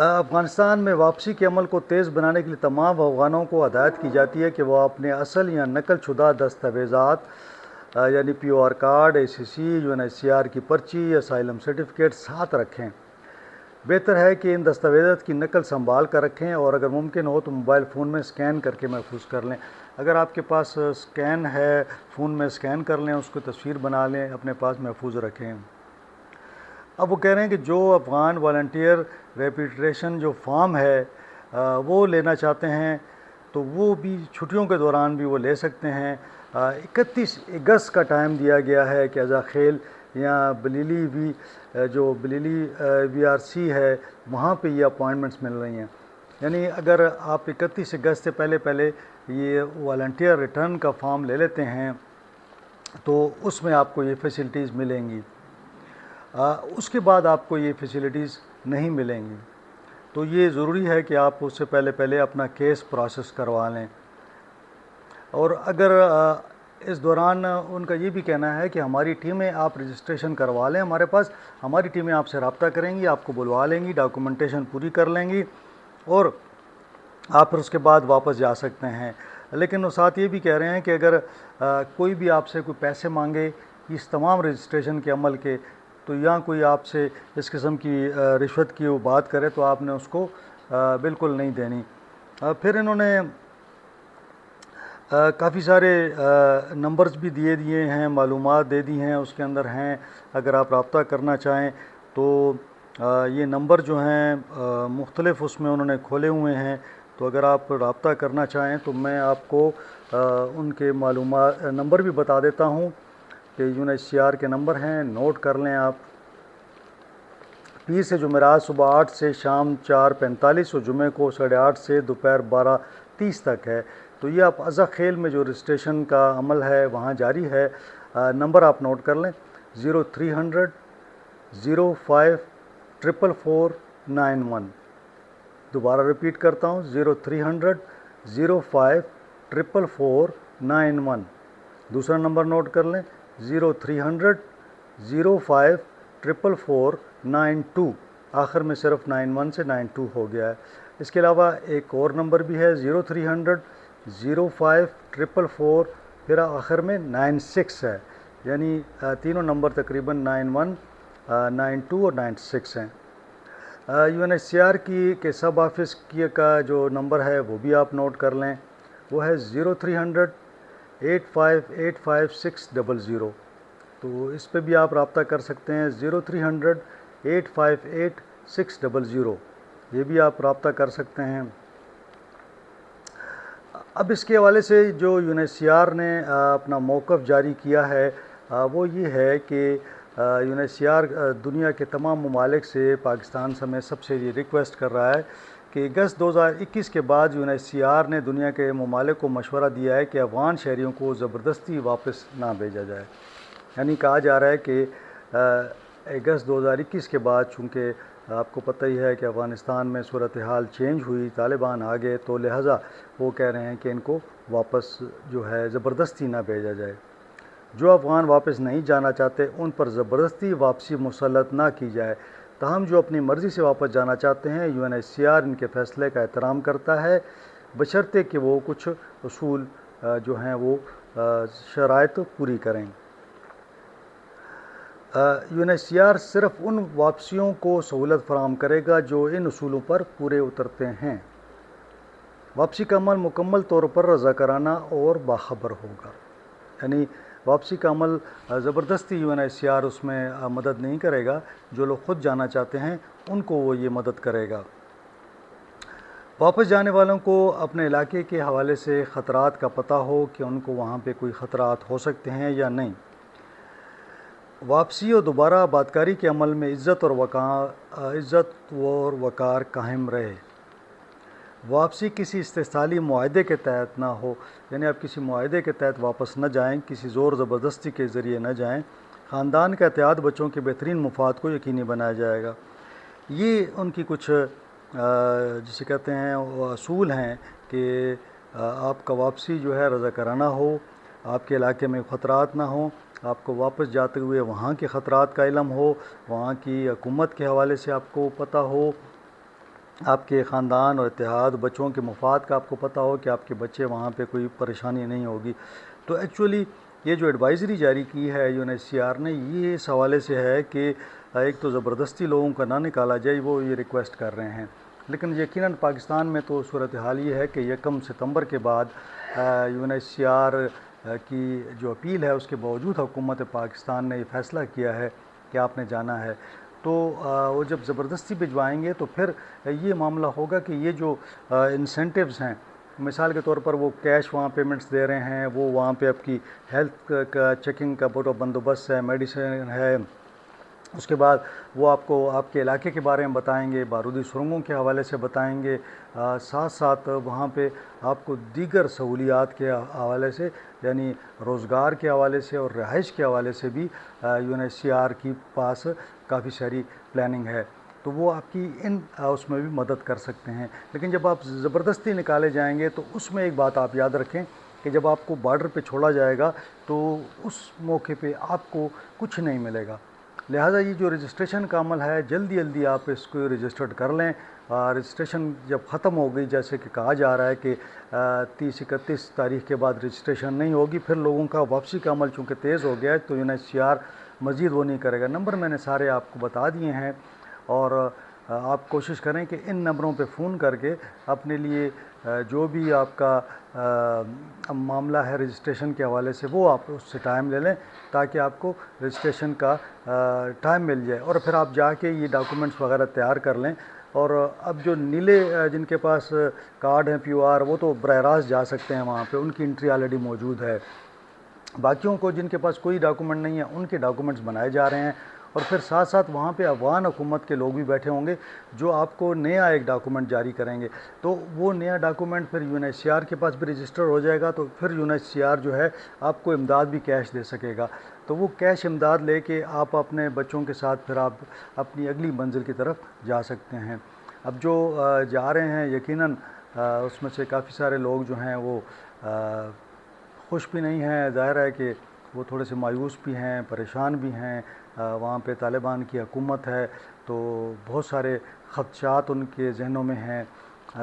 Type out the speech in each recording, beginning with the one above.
افغانستان میں واپسی کے عمل کو تیز بنانے کے لیے تمام افغانوں کو ہدایت کی جاتی ہے کہ وہ اپنے اصل یا نقل شدہ دستاویزات یعنی P O R card, A C C, U N H C R کی پرچی، اسائلم سرٹیفکیٹ ساتھ رکھیں۔ بہتر ہے کہ ان دستاویزات کی نقل سنبھال کر رکھیں اور اگر ممکن ہو تو موبائل فون میں اسکین کر کے محفوظ کر لیں۔ اگر آپ کے پاس اسکین ہے، فون میں اسکین کر لیں، اس کو تصویر بنا لیں، اپنے پاس محفوظ رکھیں۔ اب وہ کہہ رہے ہیں کہ جو افغان والنٹیئر ریپیٹریشن جو فارم ہے وہ لینا چاہتے ہیں تو وہ بھی چھٹیوں کے دوران بھی وہ لے سکتے ہیں۔ 31 اگست کا ٹائم دیا گیا ہے کہ ازا خیل یا بلیلی جو بلیلی وی آر سی ہے وہاں پہ یہ اپوائنٹمنٹس مل رہی ہیں۔ یعنی اگر آپ 31 اگست سے پہلے یہ والنٹیئر ریٹرن کا فارم لے لیتے ہیں تو اس میں آپ کو یہ فیسلٹیز ملیں گی، اس کے بعد آپ کو یہ فیسلٹیز نہیں ملیں گی۔ تو یہ ضروری ہے کہ آپ اس سے پہلے اپنا کیس پروسیس کروا لیں۔ اور اگر اس دوران ان کا یہ بھی کہنا ہے کہ ہماری ٹیمیں آپ رجسٹریشن کروا لیں ہمارے پاس، ہماری ٹیمیں آپ سے رابطہ کریں گی، آپ کو بلوا لیں گی، ڈاکومنٹیشن پوری کر لیں گی اور آپ پھر اس کے بعد واپس جا سکتے ہیں۔ لیکن وہ ساتھ یہ بھی کہہ رہے ہیں کہ اگر کوئی بھی آپ سے کوئی پیسے مانگے اس تمام رجسٹریشن کے عمل کے، تو یا کوئی آپ سے اس قسم کی رشوت کی وہ بات کرے تو آپ نے اس کو بالکل نہیں دینی۔ پھر انہوں نے کافی سارے نمبرز بھی دیے ہیں، معلومات دے دی ہیں، اس کے اندر ہیں اگر آپ رابطہ کرنا چاہیں تو یہ نمبر جو ہیں مختلف اس میں انہوں نے کھولے ہوئے ہیں، تو اگر آپ رابطہ کرنا چاہیں تو میں آپ کو ان کے معلومات نمبر بھی بتا دیتا ہوں کہ U N H C R کے نمبر ہیں، نوٹ کر لیں آپ۔ پیر سے جمعرات صبح 8 سے شام 4:45 اور جمعے کو 8:30 سے دوپہر 12:30 تک ہے۔ تو یہ آپ ازا خیل میں جو رجسٹریشن کا عمل ہے وہاں جاری ہے۔ نمبر آپ نوٹ کر لیں 0300 05 444 91۔ دوبارہ ریپیٹ کرتا ہوں 0300 05 444 91۔ دوسرا نمبر نوٹ کر لیں 0300 05 444 92۔ آخر میں صرف 91 سے 92 ہو گیا ہے۔ اس کے علاوہ ایک اور نمبر بھی ہے 0300 05 444 پھر آخر میں 96 ہے، یعنی تینوں نمبر تقریباً 91 92 اور 96 ہیں۔ U N H C R کے سب آفس کا جو نمبر ہے وہ بھی آپ نوٹ کر لیں، وہ ہے 0300 8585 600۔ تو اس پہ بھی آپ رابطہ کر سکتے ہیں 0300 858 600، یہ بھی آپ رابطہ کر سکتے ہیں۔ اب اس کے حوالے سے جو U N H C R نے اپنا موقف جاری کیا ہے وہ یہ ہے کہ U N H C R دنیا کے تمام ممالک سے پاکستان سمیت سب سے یہ ریکویسٹ کر رہا ہے کہ اگست 2021 کے بعد U N H C R نے دنیا کے ممالک کو مشورہ دیا ہے کہ افغان شہریوں کو زبردستی واپس نہ بھیجا جائے۔ یعنی کہا جا رہا ہے کہ اگست 2021 کے بعد چونکہ آپ کو پتہ ہی ہے کہ افغانستان میں صورتحال چینج ہوئی، طالبان آ گئے، تو لہٰذا وہ کہہ رہے ہیں کہ ان کو واپس جو ہے زبردستی نہ بھیجا جائے۔ جو افغان واپس نہیں جانا چاہتے ان پر زبردستی واپسی مسلط نہ کی جائے، تاہم جو اپنی مرضی سے واپس جانا چاہتے ہیں U N H C R ان کے فیصلے کا احترام کرتا ہے، بشرطے کہ وہ کچھ اصول جو ہیں وہ شرائط پوری کریں۔ U N H C R صرف ان واپسیوں کو سہولت فراہم کرے گا جو ان اصولوں پر پورے اترتے ہیں۔ واپسی کا عمل مکمل طور پر رضاکارانہ اور باخبر ہوگا، یعنی واپسی کا عمل زبردستی U N H C R اس میں مدد نہیں کرے گا، جو لوگ خود جانا چاہتے ہیں ان کو وہ یہ مدد کرے گا۔ واپس جانے والوں کو اپنے علاقے کے حوالے سے خطرات کا پتہ ہو کہ ان کو وہاں پہ کوئی خطرات ہو سکتے ہیں یا نہیں۔ واپسی اور دوبارہ آبادکاری کے عمل میں عزت اور وقار قائم رہے۔ واپسی کسی استحصالی معاہدے کے تحت نہ ہو، یعنی آپ کسی معاہدے کے تحت واپس نہ جائیں، کسی زور زبردستی کے ذریعے نہ جائیں۔ خاندان کا اتحاد بچوں کے بہترین مفاد کو یقینی بنایا جائے گا۔ یہ ان کی کچھ جسے کہتے ہیں اصول ہیں کہ آپ کا واپسی جو ہے رضاکارانہ ہو، آپ کے علاقے میں خطرات نہ ہوں، آپ کو واپس جاتے ہوئے وہاں کے خطرات کا علم ہو، وہاں کی حکومت کے حوالے سے آپ کو پتہ ہو، آپ کے خاندان اور اتحاد بچوں کے مفاد کا آپ کو پتہ ہو کہ آپ کے بچے وہاں پہ کوئی پریشانی نہیں ہوگی. تو ایکچولی یہ جو ایڈوائزری جاری کی ہے U N H C R نے، یہ اس حوالے سے ہے کہ ایک تو زبردستی لوگوں کا نہ نکالا جائے، وہ یہ ریکویسٹ کر رہے ہیں. لیکن یقیناً پاکستان میں تو صورتحال یہ ہے کہ 1 ستمبر کے بعد U N H C R کی جو اپیل ہے اس کے باوجود حکومت پاکستان نے یہ فیصلہ کیا ہے کہ آپ نے جانا ہے. تو وہ جب زبردستی بھجوائیں گے تو پھر یہ معاملہ ہوگا کہ یہ جو انسینٹیوز ہیں، مثال کے طور پر وہ کیش وہاں پیمنٹس دے رہے ہیں، وہ وہاں پہ آپ کی ہیلتھ کا چیکنگ کا بڑا بندوبست ہے، میڈیسن ہے. اس کے بعد وہ آپ کو آپ کے علاقے کے بارے میں بتائیں گے، بارودی سرنگوں کے حوالے سے بتائیں گے، ساتھ ساتھ وہاں پہ آپ کو دیگر سہولیات کے حوالے سے، یعنی روزگار کے حوالے سے اور رہائش کے حوالے سے بھی U N H C R کی پاس کافی ساری پلاننگ ہے. تو وہ آپ کی اس میں بھی مدد کر سکتے ہیں. لیکن جب آپ زبردستی نکالے جائیں گے تو اس میں ایک بات آپ یاد رکھیں کہ جب آپ کو بارڈر پہ چھوڑا جائے گا تو اس موقع پہ آپ کو کچھ نہیں ملے گا. لہٰذا یہ جو رجسٹریشن کا عمل ہے، جلدی جلدی آپ اس کو رجسٹرڈ کر لیں. رجسٹریشن جب ختم ہو گئی، جیسے کہ کہا جا رہا ہے کہ 30-31 تاریخ کے بعد رجسٹریشن نہیں ہوگی، پھر لوگوں کا واپسی کا عمل چونکہ تیز ہو گیا ہے تو U N H C R مزید وہ نہیں کرے گا. نمبر میں نے سارے آپ کو بتا دیے ہیں، اور آپ کوشش کریں کہ ان نمبروں پہ فون کر کے اپنے لیے جو بھی آپ کا معاملہ ہے رجسٹریشن کے حوالے سے، وہ آپ اس سے ٹائم لے لیں تاکہ آپ کو رجسٹریشن کا ٹائم مل جائے، اور پھر آپ جا کے یہ ڈاکومنٹس وغیرہ تیار کر لیں. اور اب جو نیلے جن کے پاس کارڈ ہیں پی او آر، وہ تو براہ راست جا سکتے ہیں وہاں پہ، ان کی انٹری آلریڈی موجود ہے. باقیوں کو جن کے پاس کوئی ڈاکومنٹ نہیں ہے، ان کے ڈاکومنٹس بنائے جا رہے ہیں. اور پھر ساتھ ساتھ وہاں پہ افغان حکومت کے لوگ بھی بیٹھے ہوں گے جو آپ کو نیا ایک ڈاکومنٹ جاری کریں گے. تو وہ نیا ڈاکومنٹ پھر U N H C R کے پاس بھی رجسٹر ہو جائے گا، تو پھر U N H C R جو ہے آپ کو امداد بھی کیش دے سکے گا. تو وہ کیش امداد لے کے آپ اپنے بچوں کے ساتھ پھر آپ اپنی اگلی منزل کی طرف جا سکتے ہیں. اب جو جا رہے ہیں یقیناً اس میں سے کافی سارے لوگ جو ہیں وہ خوش بھی نہیں ہیں. ظاہر ہے کہ وہ تھوڑے سے مایوس بھی ہیں، پریشان بھی ہیں. وہاں پہ طالبان کی حکومت ہے تو بہت سارے خدشات ان کے ذہنوں میں ہیں.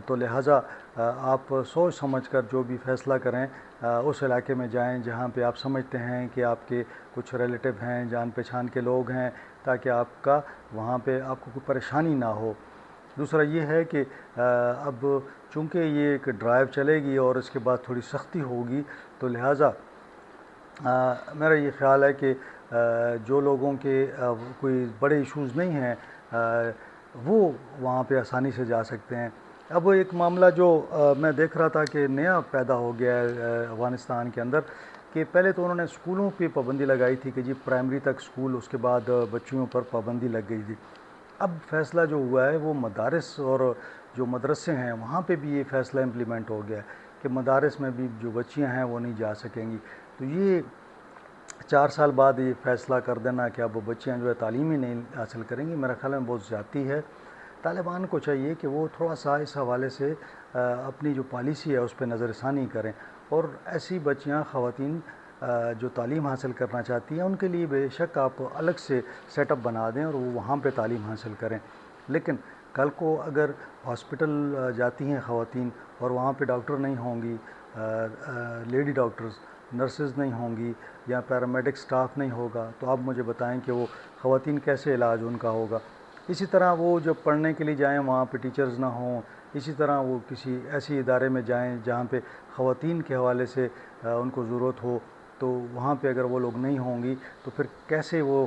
تو لہٰذا آپ سوچ سمجھ کر جو بھی فیصلہ کریں اس علاقے میں جائیں جہاں پہ آپ سمجھتے ہیں کہ آپ کے کچھ ریلیٹیو ہیں، جان پہچان کے لوگ ہیں، تاکہ آپ کا وہاں پہ آپ کو کوئی پریشانی نہ ہو. دوسرا یہ ہے کہ اب چونکہ یہ ایک ڈرائیو چلے گی اور اس کے بعد تھوڑی سختی ہوگی، تو لہٰذا میرا یہ خیال ہے کہ جو لوگوں کے کوئی بڑے ایشوز نہیں ہیں وہ وہاں پہ آسانی سے جا سکتے ہیں. اب ایک معاملہ جو میں دیکھ رہا تھا کہ نیا پیدا ہو گیا ہے افغانستان کے اندر، کہ پہلے تو انہوں نے اسکولوں پہ پابندی لگائی تھی کہ جی پرائمری تک اسکول، اس کے بعد بچیوں پر پابندی لگ گئی تھی. اب فیصلہ جو ہوا ہے وہ مدارس اور جو مدرسے ہیں وہاں پہ بھی یہ فیصلہ امپلیمنٹ ہو گیا ہے کہ مدارس میں بھی جو بچیاں ہیں وہ نہیں جا سکیں گی. تو یہ 4 سال بعد یہ فیصلہ کر دینا کہ اب وہ بچیاں جو ہے تعلیم ہی نہیں حاصل کریں گی، میرا خیال میں بہت زیادتی ہے. طالبان کو چاہیے کہ وہ تھوڑا سا اس حوالے سے اپنی جو پالیسی ہے اس پہ نظر ثانی کریں، اور ایسی بچیاں، خواتین جو تعلیم حاصل کرنا چاہتی ہیں ان کے لیے بے شک آپ الگ سے سیٹ اپ بنا دیں اور وہ وہاں پہ تعلیم حاصل کریں. لیکن کل کو اگر ہاسپٹل جاتی ہیں خواتین اور وہاں پہ ڈاکٹر نہیں ہوں گی، لیڈی ڈاکٹرز، نرسز نہیں ہوں گی، یا پیرامیڈک سٹاف نہیں ہوگا، تو آپ مجھے بتائیں کہ وہ خواتین کیسے علاج ان کا ہوگا. اسی طرح وہ جب پڑھنے کے لیے جائیں وہاں پہ ٹیچرز نہ ہوں، اسی طرح وہ کسی ایسی ادارے میں جائیں جہاں پہ خواتین کے حوالے سے ان کو ضرورت ہو، تو وہاں پہ اگر وہ لوگ نہیں ہوں گی تو پھر کیسے وہ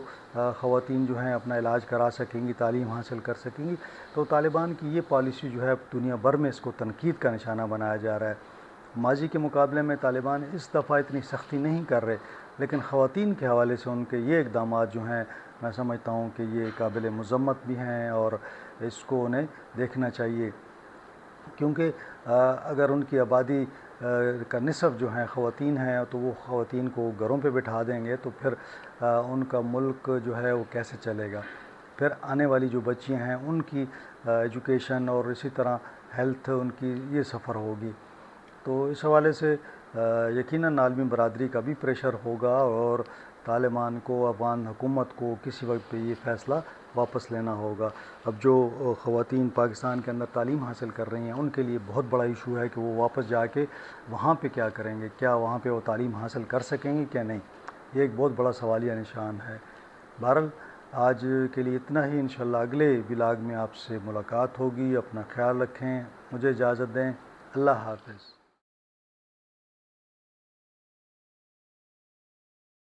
خواتین جو ہیں اپنا علاج کرا سکیں گی، تعلیم حاصل کر سکیں گی. تو طالبان کی یہ پالیسی جو ہے دنیا بھر میں اس کو تنقید کا نشانہ بنایا جا رہا ہے. ماضی کے مقابلے میں طالبان اس دفعہ اتنی سختی نہیں کر رہے، لیکن خواتین کے حوالے سے ان کے یہ اقدامات جو ہیں میں سمجھتا ہوں کہ یہ قابل مذمت بھی ہیں اور اس کو انہیں دیکھنا چاہیے. کیونکہ اگر ان کی آبادی کا نصف جو ہیں خواتین ہیں تو وہ خواتین کو گھروں پہ بٹھا دیں گے تو پھر ان کا ملک جو ہے وہ کیسے چلے گا. پھر آنے والی جو بچیاں ہیں ان کی ایجوکیشن اور اسی طرح ہیلتھ ان کی یہ سفر ہوگی. تو اس حوالے سے یقیناً عالمی برادری کا بھی پریشر ہوگا اور طالبان کو، افغان حکومت کو کسی وقت پہ یہ فیصلہ واپس لینا ہوگا۔ اب جو خواتین پاکستان کے اندر تعلیم حاصل کر رہی ہیں ان کے لیے بہت بڑا ایشو ہے کہ وہ واپس جا کے وہاں پہ کیا کریں گے، کیا وہاں پہ وہ تعلیم حاصل کر سکیں گے کیا نہیں، یہ ایک بہت بڑا سوالیہ نشان ہے۔ بہرحال آج کے لیے اتنا ہی، انشاءاللہ اگلے ولاگ میں آپ سے ملاقات ہوگی۔ اپنا خیال رکھیں، مجھے اجازت دیں، اللہ حافظ۔